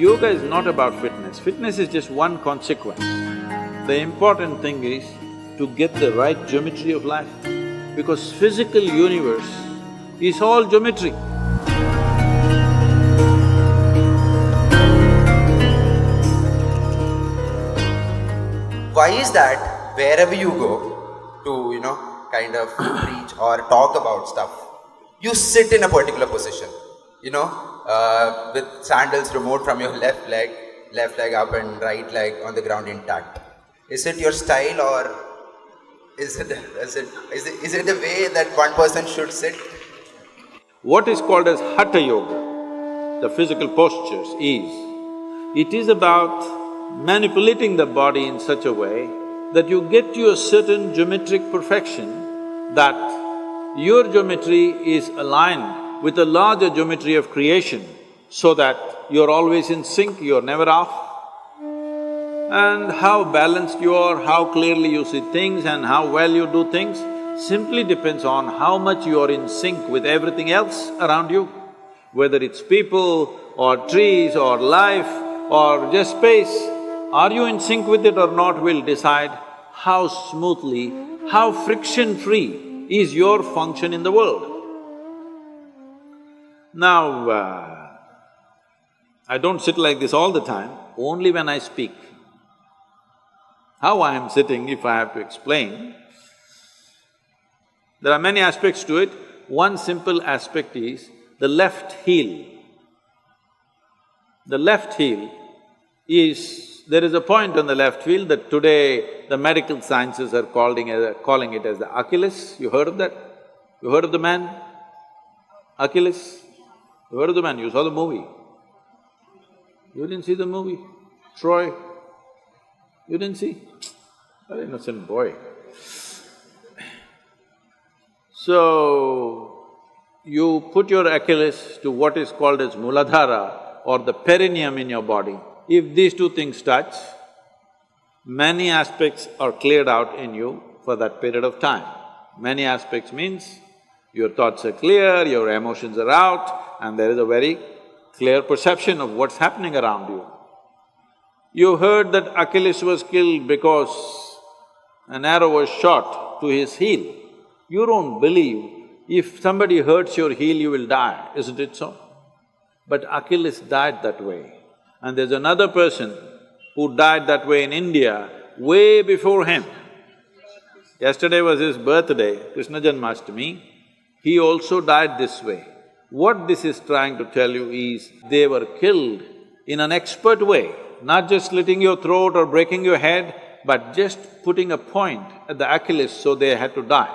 Yoga is not about fitness. Fitness is just one consequence. The important thing is to get the right geometry of life, because physical universe is all geometry. Why is that wherever you go to, kind of preach or talk about stuff, you sit in a particular position, with sandals removed from your left leg up and right leg on the ground intact? Is it your style, or is it the way that one person should sit? What is called as Hatha Yoga, the physical postures, it is about manipulating the body in such a way that you get to a certain geometric perfection, that your geometry is aligned with the larger geometry of creation, so that you're always in sync, you're never off. And how balanced you are, how clearly you see things and how well you do things simply depends on how much you are in sync with everything else around you. Whether it's people or trees or life or just space, are you in sync with it or not will decide how smoothly, how friction-free is your function in the world. Now, I don't sit like this all the time, only when I speak. How I am sitting, if I have to explain, there are many aspects to it. One simple aspect is the left heel. The left heel is… there is a point on the left heel that today the medical sciences are calling it as the Achilles. You heard of that? You heard of the man? Achilles? You heard of the man? You saw the movie. You didn't see the movie? Troy? You didn't see? Very innocent boy. So, you put your Achilles to what is called as Muladhara or the perineum in your body. If these two things touch, many aspects are cleared out in you for that period of time. Many aspects means your thoughts are clear, your emotions are out, and there is a very clear perception of what's happening around you. You heard that Achilles was killed because an arrow was shot to his heel. You don't believe if somebody hurts your heel, you will die, isn't it so? But Achilles died that way. And there's another person who died that way in India way before him. Yesterday was his birthday, Krishna Janmashtami. He also died this way. What this is trying to tell you is, they were killed in an expert way, not just slitting your throat or breaking your head, but just putting a point at the Achilles, so they had to die.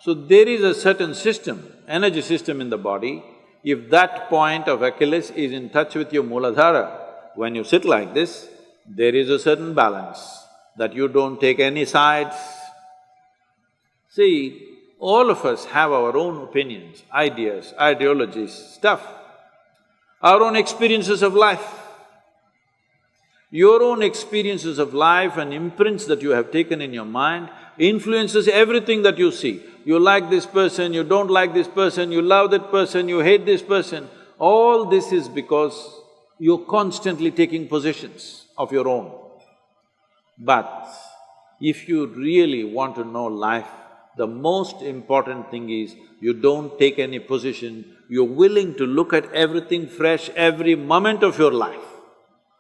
So there is a certain system, energy system in the body. If that point of Achilles is in touch with your Muladhara, when you sit like this, there is a certain balance, that you don't take any sides. See, all of us have our own opinions, ideas, ideologies, stuff, our own experiences of life. Your own experiences of life and imprints that you have taken in your mind influences everything that you see. You like this person, you don't like this person, you love that person, you hate this person. All this is because you're constantly taking positions of your own. But if you really want to know life, the most important thing is you don't take any position, you're willing to look at everything fresh every moment of your life.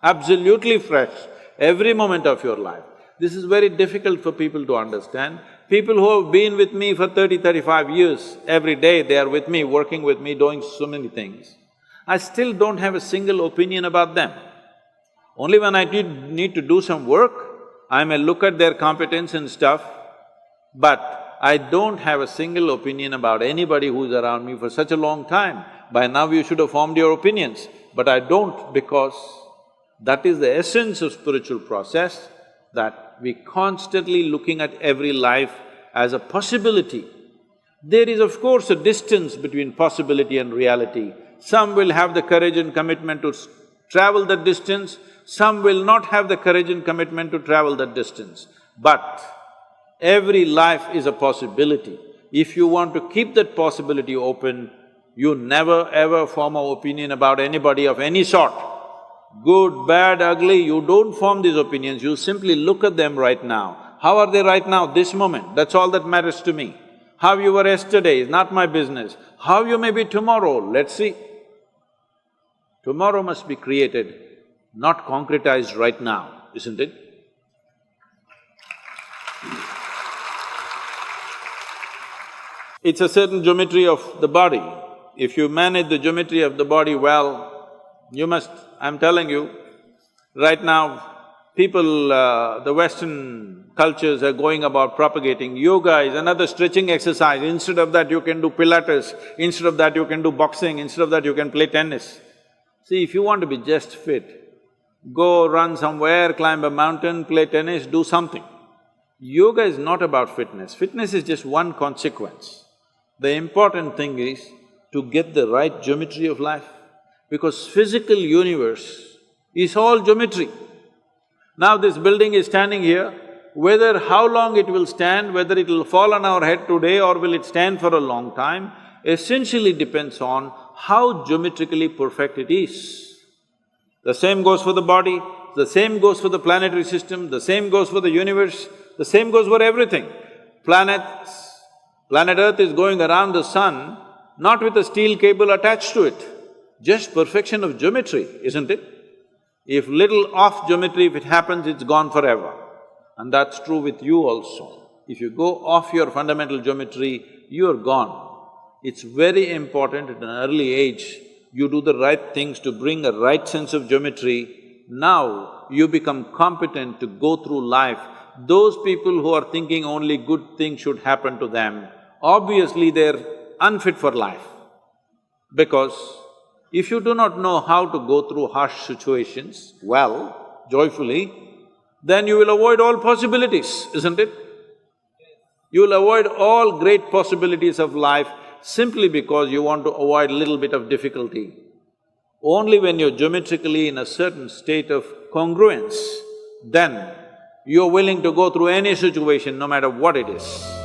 Absolutely fresh, every moment of your life. This is very difficult for people to understand. People who have been with me for 35 years, every day they are with me, working with me, doing so many things. I still don't have a single opinion about them. Only when I need to do some work, I may look at their competence and stuff, but I don't have a single opinion about anybody who's around me for such a long time. By now you should have formed your opinions, but I don't, because that is the essence of spiritual process, that we constantly looking at every life as a possibility. There is of course a distance between possibility and reality. Some will have the courage and commitment to travel that distance, some will not have the courage and commitment to travel that distance. But every life is a possibility. If you want to keep that possibility open, you never ever form an opinion about anybody of any sort. good, bad, ugly, you don't form these opinions, you simply look at them right now. How are they right now, this moment? That's all that matters to me. How you were yesterday is not my business. How you may be tomorrow, let's see. Tomorrow must be created, not concretized right now, isn't it? It's a certain geometry of the body. If you manage the geometry of the body well, you must… I'm telling you, right now, people, the Western cultures are going about propagating yoga is another stretching exercise. Instead of that, you can do Pilates, instead of that, you can do boxing, instead of that, you can play tennis. See, if you want to be just fit, go run somewhere, climb a mountain, play tennis, do something. Yoga is not about fitness, fitness is just one consequence. The important thing is to get the right geometry of life, because physical universe is all geometry. Now this building is standing here, whether how long it will stand, whether it will fall on our head today or will it stand for a long time, essentially depends on how geometrically perfect it is. The same goes for the body, the same goes for the planetary system, the same goes for the universe, the same goes for everything. Planet Earth is going around the sun, not with a steel cable attached to it, just perfection of geometry, isn't it? If little off geometry, if it happens, it's gone forever. And that's true with you also. If you go off your fundamental geometry, you're gone. It's very important at an early age, you do the right things to bring a right sense of geometry. Now, you become competent to go through life. Those people who are thinking only good things should happen to them, obviously they're unfit for life. Because if you do not know how to go through harsh situations well, joyfully, then you will avoid all possibilities, isn't it? You will avoid all great possibilities of life simply because you want to avoid a little bit of difficulty. Only when you're geometrically in a certain state of congruence, then you're willing to go through any situation, no matter what it is.